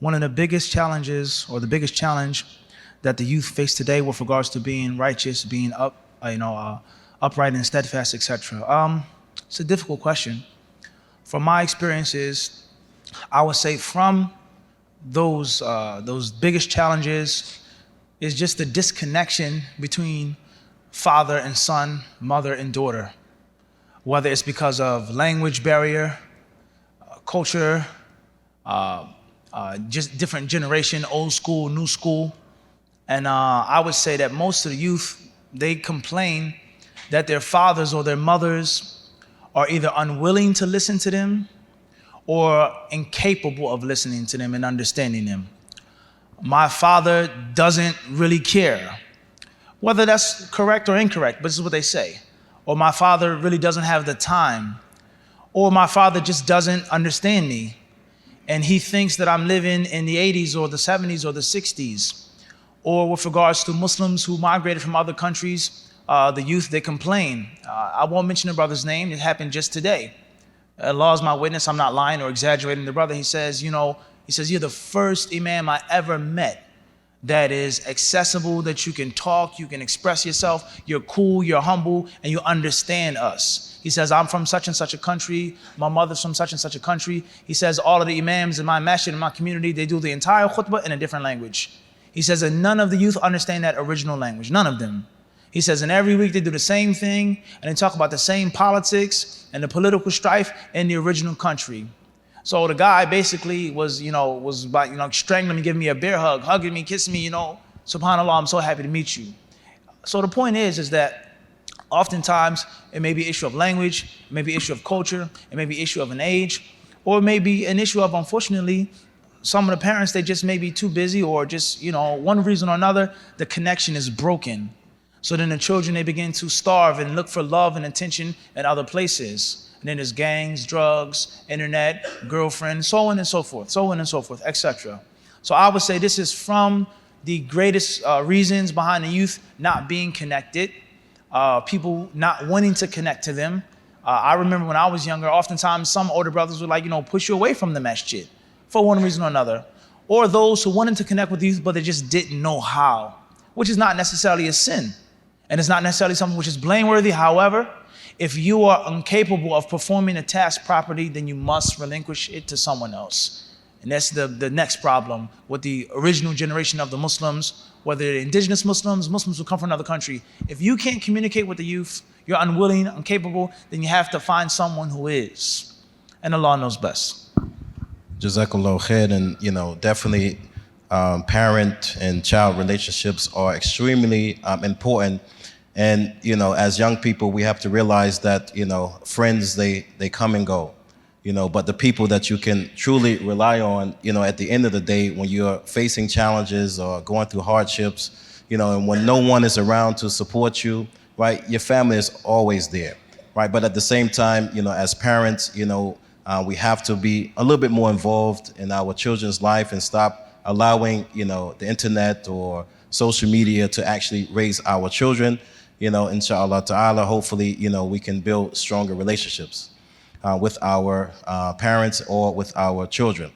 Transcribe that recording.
one of the biggest challenges, or the biggest challenge that the youth face today with regards to being righteous, being upright and steadfast, etc. It's a difficult question. From my experiences, I would say from those biggest challenges is just the disconnection between father and son, mother and daughter. Whether it's because of language barrier, culture, just different generation, old school, new school. And I would say that most of the youth, they complain that their fathers or their mothers are either unwilling to listen to them or incapable of listening to them and understanding them. My father doesn't really care. Whether that's correct or incorrect, but this is what they say. Or my father really doesn't have the time. Or my father just doesn't understand me. And he thinks that I'm living in the 80s or the 70s or the 60s. Or with regards to Muslims who migrated from other countries, the youth, they complain. I won't mention the brother's name, it happened just today. Allah is my witness, I'm not lying or exaggerating. The brother, he says, you're the first imam I ever met that is accessible, that you can talk, you can express yourself, you're cool, you're humble, and you understand us. He says, I'm from such and such a country, my mother's from such and such a country. He says, all of the imams in my masjid, in my community, they do the entire khutbah in a different language. He says, and none of the youth understand that original language, none of them. He says, and every week they do the same thing, and they talk about the same politics and the political strife in the original country. So the guy basically was about, strangling me, giving me a bear hug, hugging me, kissing me, SubhanAllah, I'm so happy to meet you. So the point is that oftentimes it may be an issue of language, it may be an issue of culture, it may be an issue of an age, or it may be an issue of, unfortunately, some of the parents, they just may be too busy, or just, one reason or another, the connection is broken. So then the children, they begin to starve and look for love and attention in other places. And then there's gangs, drugs, internet, girlfriends, so on and so forth, etc. So I would say this is from the greatest reasons behind the youth not being connected, people not wanting to connect to them. I remember when I was younger, oftentimes some older brothers would push you away from the masjid for one reason or another. Or those who wanted to connect with the youth, but they just didn't know how, which is not necessarily a sin. And it's not necessarily something which is blameworthy. However, if you are incapable of performing a task properly, then you must relinquish it to someone else. And that's the next problem with the original generation of the Muslims, whether they're indigenous Muslims, Muslims who come from another country. If you can't communicate with the youth, you're unwilling, incapable, then you have to find someone who is. And Allah knows best. Jazakallah khair. And definitely parent and child relationships are extremely important. And, as young people, we have to realize that, friends, they come and go, but the people that you can truly rely on, at the end of the day, when you're facing challenges or going through hardships, and when no one is around to support you, right, your family is always there, right? But at the same time, as parents, we have to be a little bit more involved in our children's life and stop allowing, the internet or social media to actually raise our children. Inshallah ta'ala, hopefully, we can build stronger relationships with our parents or with our children.